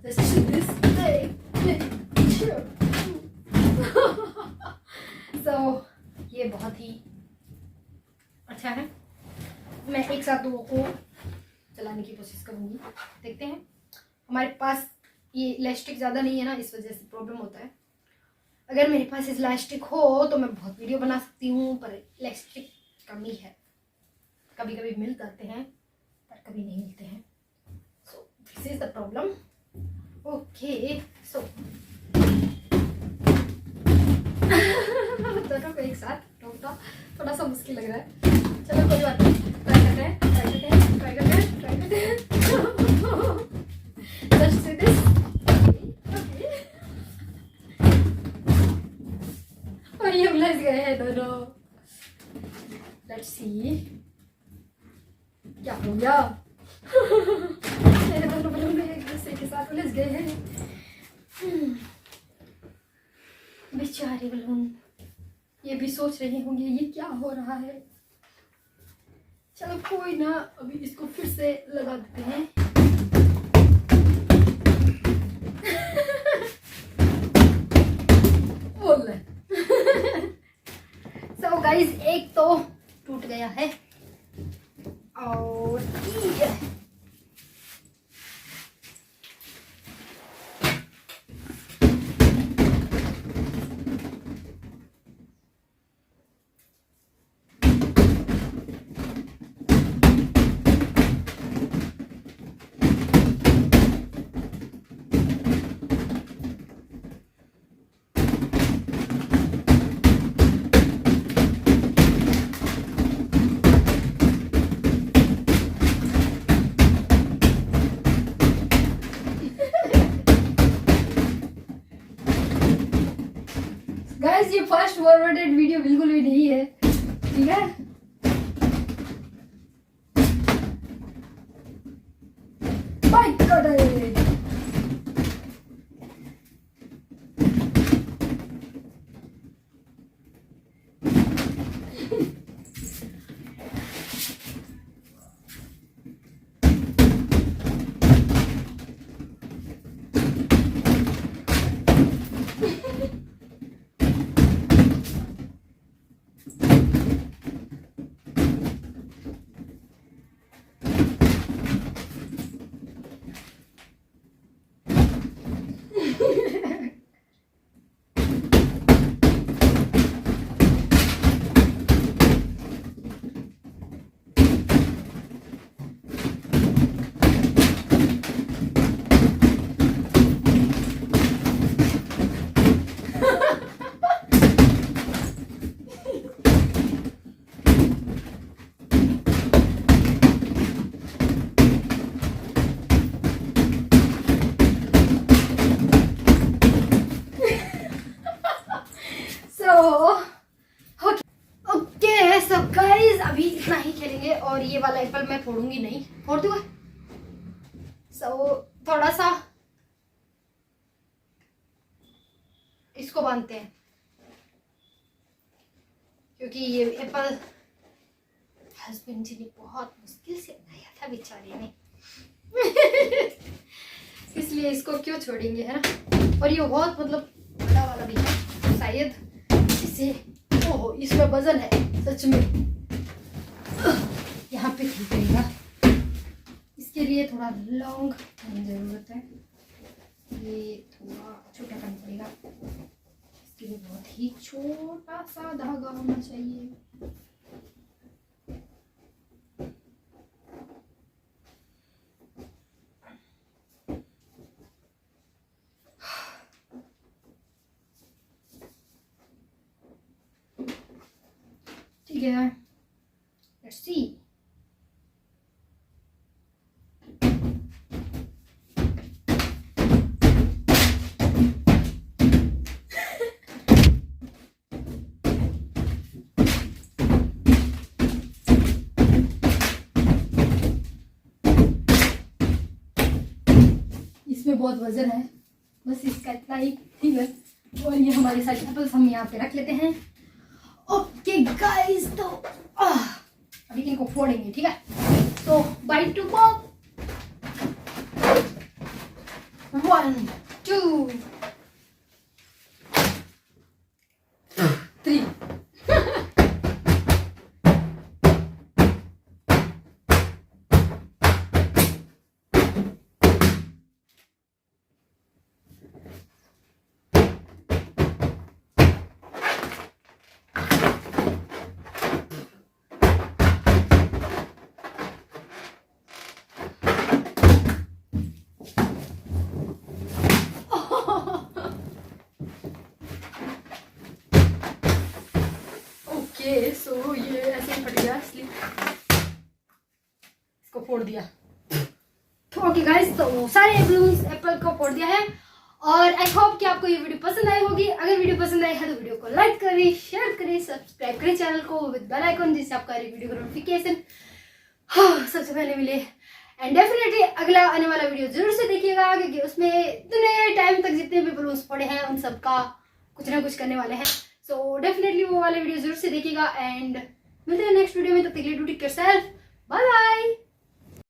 let's do this. So ये बहुत ही अच्छा है। मैं एक साथ दो को चलाने की कोशिश करूँगी, देखते हैं। हमारे पास ये इलास्टिक ज़्यादा नहीं है ना, इस वजह से प्रॉब्लम होता है। अगर मेरे पास इलास्टिक हो तो मैं बहुत वीडियो बना सकती हूँ, पर इलास्टिक कमी है। कभी कभी मिल जाते हैं पर कभी नहीं मिलते हैं। So this is the problem. Okay so दोनों को एक साथ टोकना थोड़ा सा मुश्किल लग रहा है। चलो कोई बात नहीं, ट्राई करते हैं। Let's do this. Okay. और ये उलझ गए हैं दोनों। Let's see क्या हो गया। मेरे दोनों बलून एक दूसरे के साथ उलझ गए हैं। बेचारे बलून, ये भी सोच रहे होंगे ये क्या हो रहा है। चलो कोई ना, अभी इसको फिर से लगा देते हैं। बोल सो गाइस, एक तो टूट गया है और ये गाइस, ये फास्ट फॉरवर्डेड वीडियो बिल्कुल भी नहीं है, ठीक है। By God. अभी इतना ही खेलेंगे और ये वाला एप्पल मैं फोड़ूंगी नहीं, फोड़ दूंगा। थोड़ा सा इसको बांधते हैं, क्योंकि ये एप्पल हस्बैंड जी ने बहुत मुश्किल से बनाया था बेचारे ने। इसलिए इसको क्यों छोड़ेंगे, है ना। और ये बहुत मतलब बड़ा वाला भी है शायद, इसे ओहो इसमें वजन है सच में। यहाँ पे ठीक रहेगा, इसके लिए थोड़ा लॉन्ग होने की जरूरत है। ये थोड़ा छोटा करना पड़ेगा, इसके लिए बहुत ही छोटा सा धागा होना चाहिए। ठीक है, लेट्स सी। इसमें बहुत वजन है, बस इसका इतना ही ठीक है। और ये हमारे सारे एप्पल्स हम यहाँ पे रख लेते हैं। ओके गाइस, तो अभी इनको फोड़ेंगे, ठीक है। तो बाइट टू पॉप। 1 2 3 सो ये ऐसे ही फट गया, इसलिए इसको फोड़ दिया। ओके गाइस, तो सारे बलून्स एप्पल को फोड़ दिया है और आई होप कि आपको ये वीडियो पसंद आई होगी। अगर वीडियो पसंद आई है तो वीडियो को लाइक करें, शेयर करें, सब्सक्राइब करें चैनल को विद बेल आइकन, जिससे आपका हर एक वीडियो का नोटिफिकेशन सबसे पहले मिले। एंड डेफिनेटली अगला आने वाला वीडियो जरूर से देखिएगा, क्योंकि उसमें इतने टाइम तक जितने भी बलून्स पड़े हैं उन सब का कुछ ना कुछ करने वाले हैं। सो डेफिनेटली वो वाले वीडियो जरूर से देखिएगा एंड मिलते हैं नेक्स्ट वीडियो में। तब तक के लिए डू टेक केयर सेल्फ।